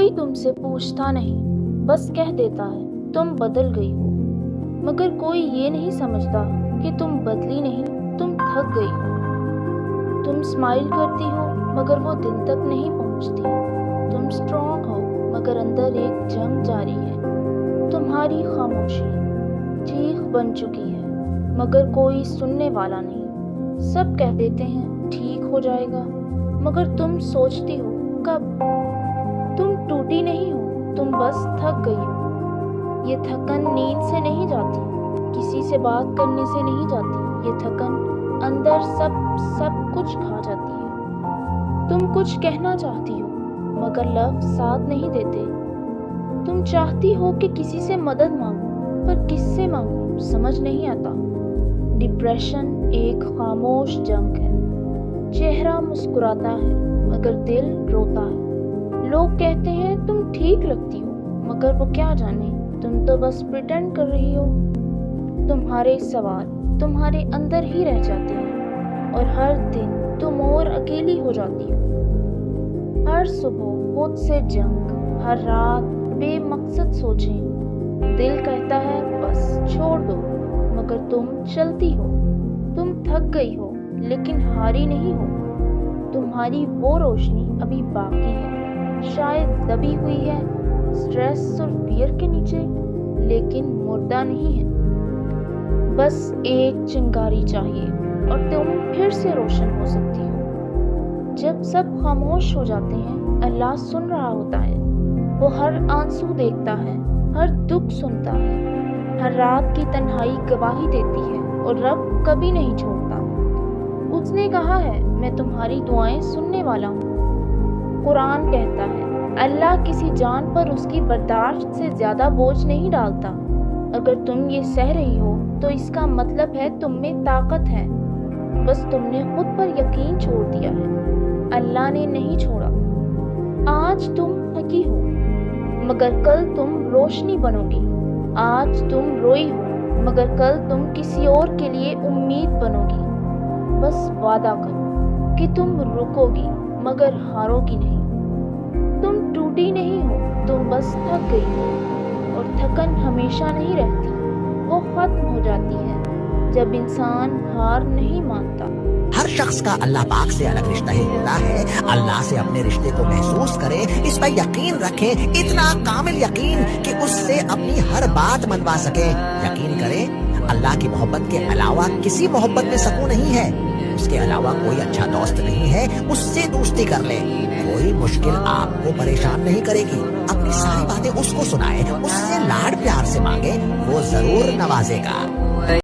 कोई तुमसे पूछता नहीं, बस कह देता है तुम बदल गई हो, मगर कोई ये नहीं समझता कि तुम बदली नहीं, तुम थक गई हो। तुम स्माइल करती हो मगर वो दिल तक नहीं पहुंचती। तुम स्ट्रांग हो मगर अंदर एक जंग जारी है। तुम्हारी खामोशी चीख बन चुकी है मगर कोई सुनने वाला नहीं। सब कह देते हैं ठीक हो जाएगा, मगर तुम सोचती हो कब। तुम टूटी नहीं हो, तुम बस थक गई हो। ये थकन नींद से नहीं जाती, किसी से बात करने से नहीं जाती। ये थकन अंदर सब कुछ खा जाती है। तुम कुछ कहना चाहती हो मगर लफ्ज़ साथ नहीं देते। तुम चाहती हो कि किसी से मदद मांगो, पर किससे मांगो समझ नहीं आता। डिप्रेशन एक खामोश जंग है। चेहरा मुस्कुराता है मगर दिल रोता है। लोग कहते हैं तुम ठीक लगती हो, मगर वो क्या जाने तुम तो बस प्रिटेंड कर रही हो। तुम्हारे सवाल तुम्हारे अंदर ही रह जाते हैं और हर दिन तुम और अकेली हो जाती हो। हर सुबह खुद से जंग, हर रात बेमकसद सोचें। दिल कहता है बस छोड़ दो, मगर तुम चलती हो। तुम थक गई हो लेकिन हारी नहीं हो। तुम्हारी वो रोशनी अभी बाकी है, शायद दबी हुई है स्ट्रेस और फियर के नीचे, लेकिन मुर्दा नहीं है। बस एक चिंगारी चाहिए और तुम फिर से रोशन हो सकती हो। जब सब खामोश हो जाते हैं, अल्लाह सुन रहा होता है। वो हर आंसू देखता है, हर दुख सुनता है, हर रात की तन्हाई गवाही देती है और रब कभी नहीं छोड़ता। उसने कहा है मैं तुम्हारी दुआएं सुनने वाला हूँ। कुरान कहता है अल्लाह किसी जान पर उसकी बर्दाश्त से ज़्यादा बोझ नहीं डालता। अगर तुम ये सह रही हो तो इसका मतलब है तुम में ताकत है, बस तुमने खुद पर यकीन छोड़ दिया है। अल्लाह ने नहीं छोड़ा। आज तुम थकी हो मगर कल तुम रोशनी बनोगी। आज तुम रोई हो मगर कल तुम किसी और के लिए उम्मीद बनोगी। बस वादा करो कि तुम रुकोगी मगर हारोगी नहीं। तुम टूटी नहीं हो, तुम बस थक गई हो। और थकन हमेशा नहीं रहती, वो खत्म हो जाती है जब इंसान हार नहीं मानता। हर शख्स का अल्लाह पाक से अलग रिश्ता ही होता है। अल्लाह से अपने रिश्ते को महसूस करें, इस पर यकीन रखें, इतना कामिल यकीन कि उससे अपनी हर बात मनवा सकें। यकीन करें अल्लाह की मोहब्बत के अलावा किसी मोहब्बत में सुकून नहीं है। उसके अलावा कोई अच्छा दोस्त नहीं है, उससे दोस्ती कर ले। कोई मुश्किल आपको परेशान नहीं करेगी। अपनी सारी बातें उसको सुनाए, उससे लाड प्यार से मांगे, वो जरूर नवाजेगा।